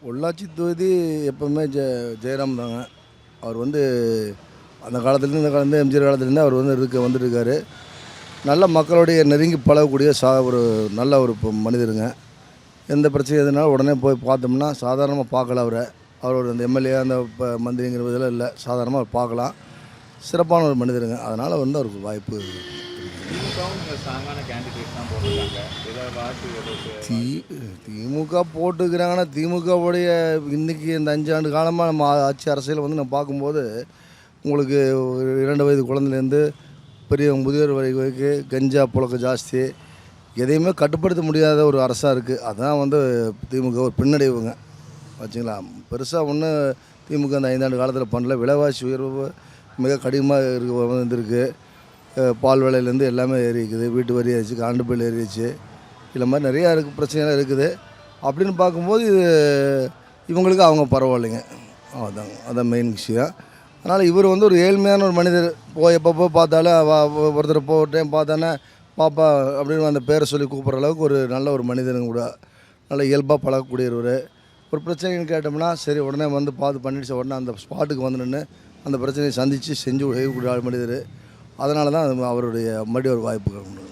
பொள்ளாச்சி தொகுதி எப்போவுமே ஜெயராம் தாங்க. அவர் அந்த காலத்துலேருந்து இந்த காலத்து எம்ஜிஆர் காலத்துலேருந்து அவர் வந்துட்டுருக்காரு. நல்ல மக்களுடைய நெருங்கி பழகக்கூடிய ஒரு நல்ல ஒரு மனிதருங்க. எந்த பிரச்சனை எதுனாலும் உடனே போய் பார்த்தோம்னா சாதாரணமாக பார்க்கலாம் அவரோட அந்த எம்எல்ஏ அந்த மந்திரிங்கிற இதெல்லாம் இல்லை, சாதாரணமாக பார்க்கலாம். சிறப்பான ஒரு மனிதருங்க. அதனால் அவருக்கு வாய்ப்பு. திமுக போட்டுக்கிறாங்கன்னா திமுகவுடைய இன்றைக்கி இந்த 5 ஆண்டு காலமாக நம்ம ஆட்சி அரசியல் நம்ம பார்க்கும்போது உங்களுக்கு 2 வயது குழந்தைலேருந்து பெரியவங்க முதியோர் வரைக்கும் கஞ்சா புழக்கம் ஜாஸ்தி, எதையுமே கட்டுப்படுத்த முடியாத ஒரு அரசாக இருக்குது. அதுதான் திமுக ஒரு பின்னடைவுங்க வச்சுங்களா. பெருசாக ஒன்றும் திமுக அந்த 5 ஆண்டு காலத்தில் பண்ணல. விலைவாசி உயர்வு மிக கடினமாக வந்துருக்கு. பால் விலையிலேருந்து எல்லாமே ஏறிக்குது, வீட்டு வரி ஏறிச்சு, கரண்ட் பில் ஏறிச்சு, இல்லை மாதிரி நிறையா பிரச்சனைலாம் இருக்குது. அப்படின்னு பார்க்கும்போது இவங்களுக்கு அவங்க பரவாயில்லைங்க. அதான் மெயின் விஷயம். அதனால் இவர் ஒரு ஏழ்மையான ஒரு மனிதர். எப்பப்போ பார்த்தாலும் ஒருத்தர் ஒரு டைம் பார்த்தானே பாப்பா அப்படின்னு அந்த பேரை சொல்லி கூப்பிட்ற அளவுக்கு ஒரு நல்ல ஒரு மனிதனுங்க கூட. நல்ல இயல்பாக பழகக்கூடியவர். ஒரு பிரச்சனைன்னு கேட்டோம்னா சரி உடனே பார்த்து பண்ணிடுச்சு, உடனே அந்த ஸ்பாட்டுக்கு நின்று அந்த பிரச்சனையை சந்தித்து செஞ்சு உதவக்கூடிய மனிதர். அதனால தான் அவருடைய மறுபடியும் ஒரு வாய்ப்புகள் உண்டு.